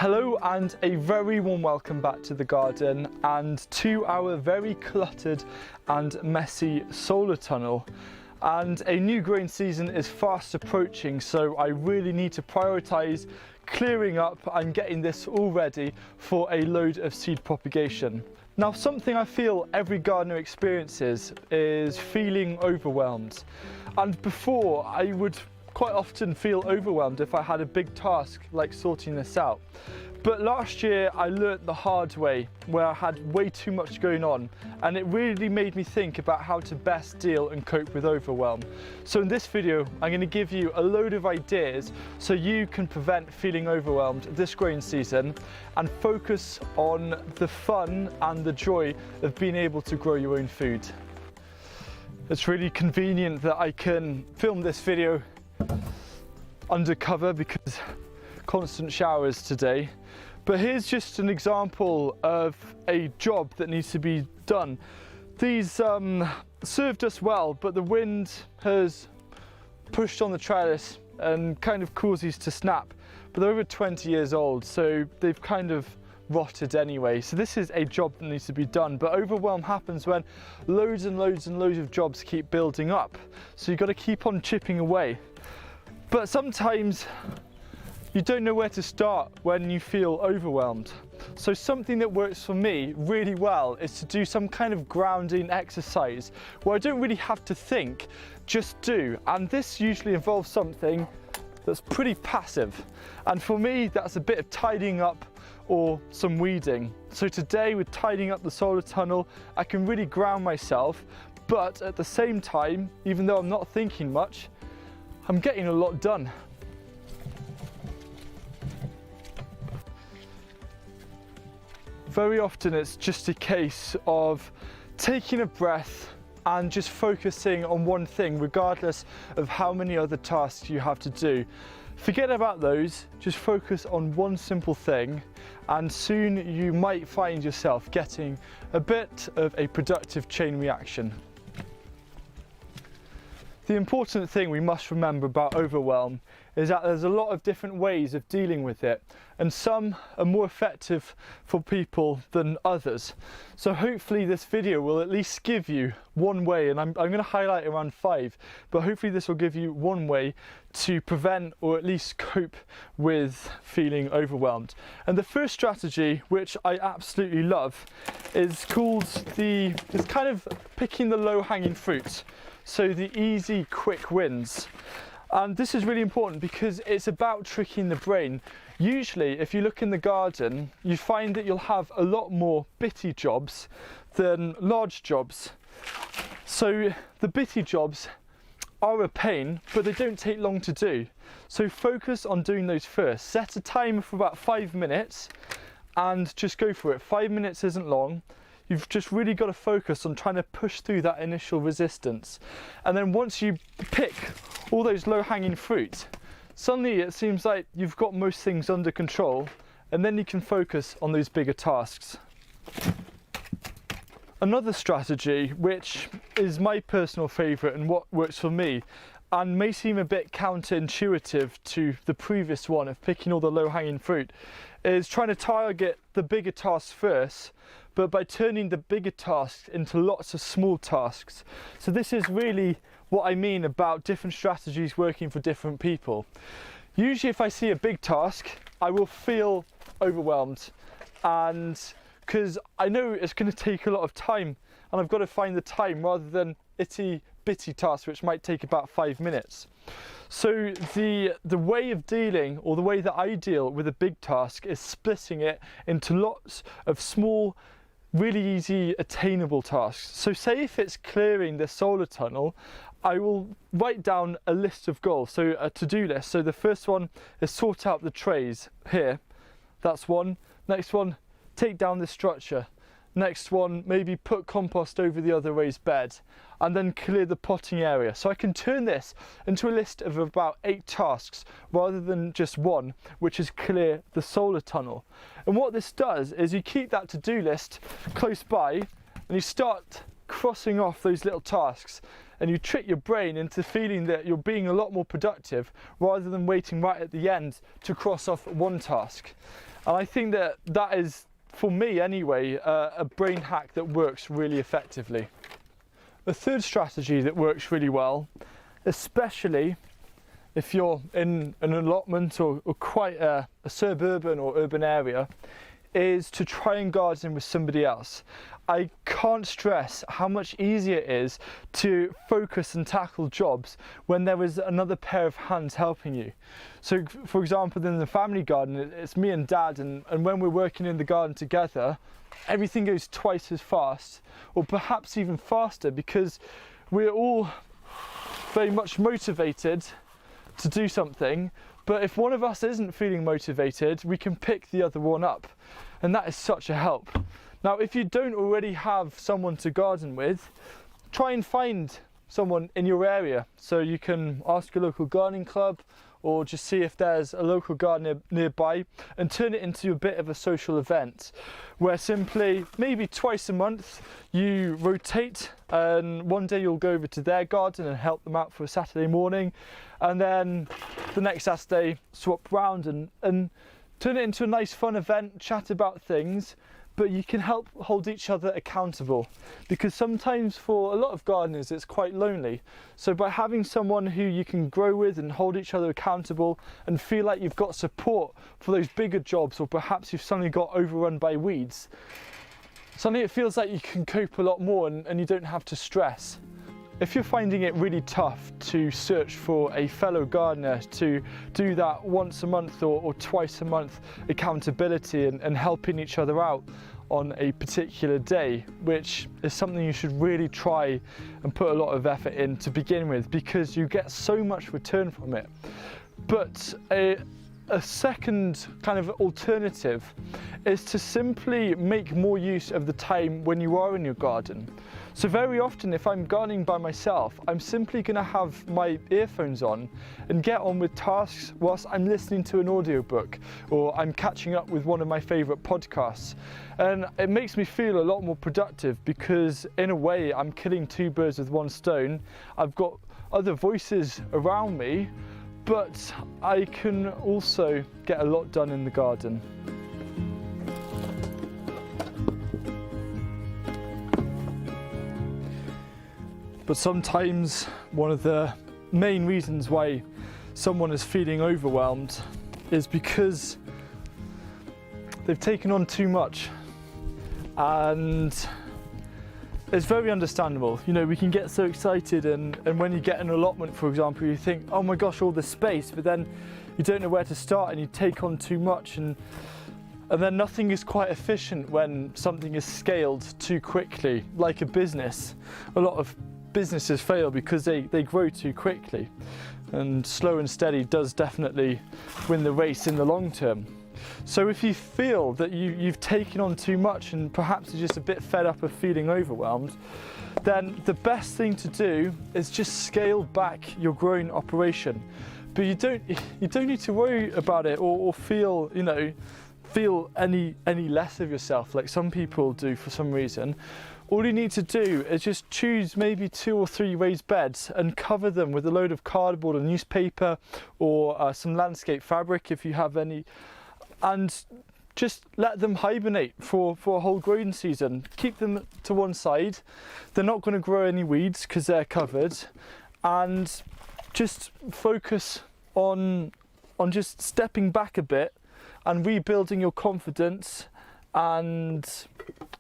Hello and a very warm welcome back to the garden and to our very cluttered and messy solar tunnel. And a new growing season is fast approaching, so I really need to prioritise clearing up and getting this all ready for a load of seed propagation. Now, something I feel every gardener experiences is feeling overwhelmed. And before, I would quite often feel overwhelmed if I had a big task like sorting this out. But last year I learnt the hard way, where I had way too much going on, and it really made me think about how to best deal and cope with overwhelm. So in this video I'm going to give you a load of ideas so you can prevent feeling overwhelmed this growing season and focus on the fun and the joy of being able to grow your own food. It's really convenient that I can film this video undercover because constant showers today. But here's just an example of a job that needs to be done. These served us well, but the wind has pushed on the trellis and kind of caused these to snap. But they're over 20 years old, so they've kind of rotted anyway. So this is a job that needs to be done, but overwhelm happens when loads and loads and loads of jobs keep building up. So you've got to keep on chipping away. But sometimes you don't know where to start when you feel overwhelmed. So something that works for me really well is to do some kind of grounding exercise where I don't really have to think, just do. And this usually involves something that's pretty passive. And for me, that's a bit of tidying up or some weeding. So today, with tidying up the solar tunnel, I can really ground myself, but at the same time, even though I'm not thinking much, I'm getting a lot done. Very often it's just a case of taking a breath and just focusing on one thing, regardless of how many other tasks you have to do. Forget about those, just focus on one simple thing, and soon you might find yourself getting a bit of a productive chain reaction. The important thing we must remember about overwhelm is that there's a lot of different ways of dealing with it, and some are more effective for people than others. So hopefully this video will at least give you one way, and I'm going to highlight around 5, but hopefully this will give you one way to prevent or at least cope with feeling overwhelmed. And the first strategy, which I absolutely love, is called it's kind of picking the low-hanging fruit. So the easy, quick wins. And this is really important because it's about tricking the brain. Usually, if you look in the garden, you find that you'll have a lot more bitty jobs than large jobs. So the bitty jobs are a pain, but they don't take long to do. So focus on doing those first. Set a timer for about 5 minutes and just go for it. 5 minutes isn't long. You've just really got to focus on trying to push through that initial resistance. And then once you pick all those low-hanging fruit, suddenly it seems like you've got most things under control, and then you can focus on those bigger tasks. Another strategy, which is my personal favourite and what works for me, and may seem a bit counterintuitive to the previous one of picking all the low-hanging fruit, is trying to target the bigger tasks first, but by turning the bigger tasks into lots of small tasks. So this is really what I mean about different strategies working for different people. Usually if I see a big task, I will feel overwhelmed, and because I know it's going to take a lot of time and I've got to find the time rather than itty bitty tasks which might take about 5 minutes. So the way of dealing, or the way that I deal with a big task, is splitting it into lots of small, really easy attainable tasks. So say if it's clearing the solar tunnel, I will write down a list of goals, so a to-do list. So the first one is sort out the trays here, that's one. Next one, take down this structure. Next one, maybe put compost over the other raised bed, and then clear the potting area. So I can turn this into a list of about 8 tasks rather than just one, which is clear the solar tunnel. And what this does is you keep that to-do list close by and you start crossing off those little tasks, and you trick your brain into feeling that you're being a lot more productive rather than waiting right at the end to cross off one task. And I think that that is, for me anyway, a brain hack that works really effectively. The third strategy that works really well, especially if you're in an allotment or quite a suburban or urban area, is to try and garden with somebody else. I can't stress how much easier it is to focus and tackle jobs when there is another pair of hands helping you. So for example, in the family garden, it's me and Dad, and when we're working in the garden together, everything goes twice as fast, or perhaps even faster, because we're all very much motivated to do something. But if one of us isn't feeling motivated, we can pick the other one up, and that is such a help. Now, if you don't already have someone to garden with, try and find someone in your area. So you can ask your local gardening club, or just see if there's a local gardener nearby, and turn it into a bit of a social event where simply maybe twice a month you rotate, and one day you'll go over to their garden and help them out for a Saturday morning, and then the next Saturday swap round and turn it into a nice fun event, chat about things. But you can help hold each other accountable, because sometimes for a lot of gardeners it's quite lonely. So by having someone who you can grow with and hold each other accountable and feel like you've got support for those bigger jobs, or perhaps you've suddenly got overrun by weeds, suddenly it feels like you can cope a lot more and you don't have to stress. If you're finding it really tough to search for a fellow gardener to do that once a month or twice a month accountability and helping each other out on a particular day, which is something you should really try and put a lot of effort in to begin with, because you get so much return from it. But a second kind of alternative is to simply make more use of the time when you are in your garden. So very often, if I'm gardening by myself, I'm simply going to have my earphones on and get on with tasks whilst I'm listening to an audiobook, or I'm catching up with one of my favourite podcasts. And it makes me feel a lot more productive, because in a way I'm killing two birds with one stone. I've got other voices around me, but I can also get a lot done in the garden. But sometimes one of the main reasons why someone is feeling overwhelmed is because they've taken on too much. And it's very understandable. You know, we can get so excited, and when you get an allotment, for example, you think, oh my gosh, all this space, but then you don't know where to start and you take on too much, and then nothing is quite efficient when something is scaled too quickly, like a business. A lot of businesses fail because they grow too quickly, and slow and steady does definitely win the race in the long term. So if you feel that you've taken on too much and perhaps you're just a bit fed up of feeling overwhelmed, then the best thing to do is just scale back your growing operation. But you don't need to worry about it or feel, you know, feel any less of yourself like some people do for some reason. All you need to do is just choose maybe 2 or 3 raised beds and cover them with a load of cardboard or newspaper, or some landscape fabric if you have any, and just let them hibernate for a whole growing season. Keep them to one side. They're not going to grow any weeds because they're covered, and just focus on just stepping back a bit and rebuilding your confidence and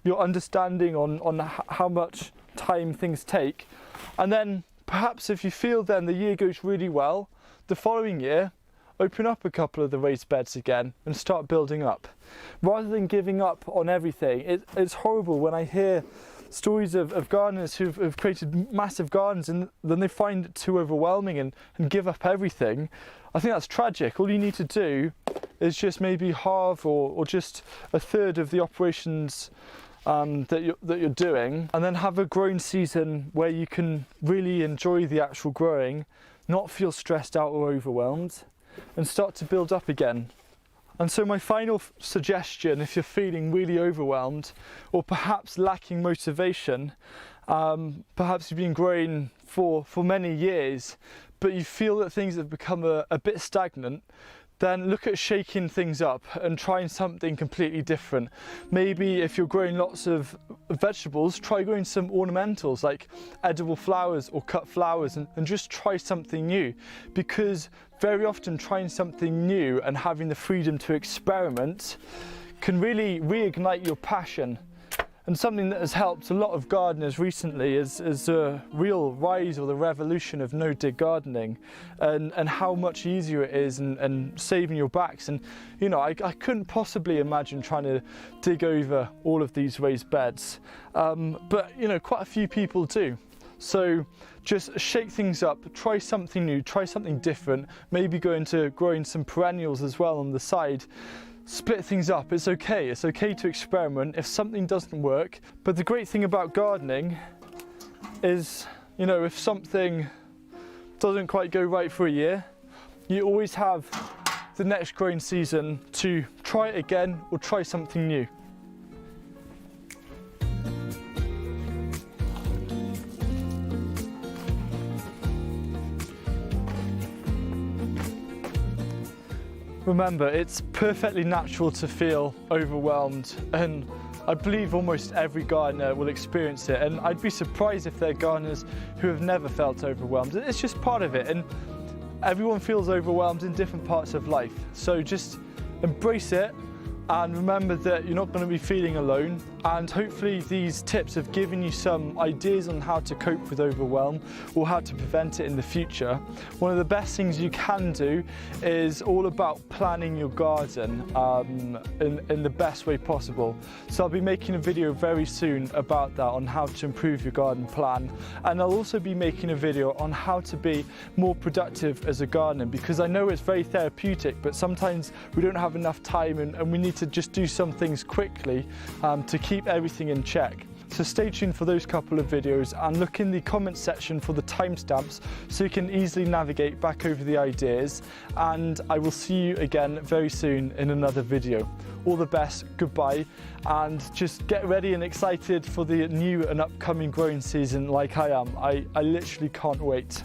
your understanding on how much time things take. And then perhaps if you feel then the year goes really well, the following year open up a couple of the raised beds again and start building up, rather than giving up on everything. It's horrible when I hear stories of gardeners who've created massive gardens and then they find it too overwhelming and give up everything. I think that's tragic. All you need to do is just maybe halve or just a third of the operations that you're doing, and then have a growing season where you can really enjoy the actual growing, not feel stressed out or overwhelmed, and start to build up again. And so my final suggestion, if you're feeling really overwhelmed or perhaps lacking motivation, perhaps you've been growing for many years, but you feel that things have become a bit stagnant, then look at shaking things up and trying something completely different. Maybe if you're growing lots of vegetables, try growing some ornamentals like edible flowers or cut flowers, and just try something new, because very often trying something new and having the freedom to experiment can really reignite your passion. And something that has helped a lot of gardeners recently is a real rise or the revolution of no-dig gardening, and how much easier it is, and saving your backs. And you know, I couldn't possibly imagine trying to dig over all of these raised beds, but you know, quite a few people do. So just shake things up, try something new, try something different, maybe go into growing some perennials as well on the side. Split things up. It's okay to experiment if something doesn't work. But the great thing about gardening is, you know, if something doesn't quite go right for a year, you always have the next growing season to try it again or try something new. Remember, it's perfectly natural to feel overwhelmed, and I believe almost every gardener will experience it, and I'd be surprised if there are gardeners who have never felt overwhelmed. It's just part of it, and everyone feels overwhelmed in different parts of life. So just embrace it and remember that you're not going to be feeling alone, and hopefully these tips have given you some ideas on how to cope with overwhelm or how to prevent it in the future. One of the best things you can do is all about planning your garden in the best way possible. So I'll be making a video very soon about that, on how to improve your garden plan, and I'll also be making a video on how to be more productive as a gardener, because I know it's very therapeutic, but sometimes we don't have enough time, and we need to just do some things quickly to keep everything in check. So stay tuned for those couple of videos, and look in the comments section for the timestamps so you can easily navigate back over the ideas, and I will see you again very soon in another video. All the best, goodbye, and just get ready and excited for the new and upcoming growing season like I am. I literally can't wait.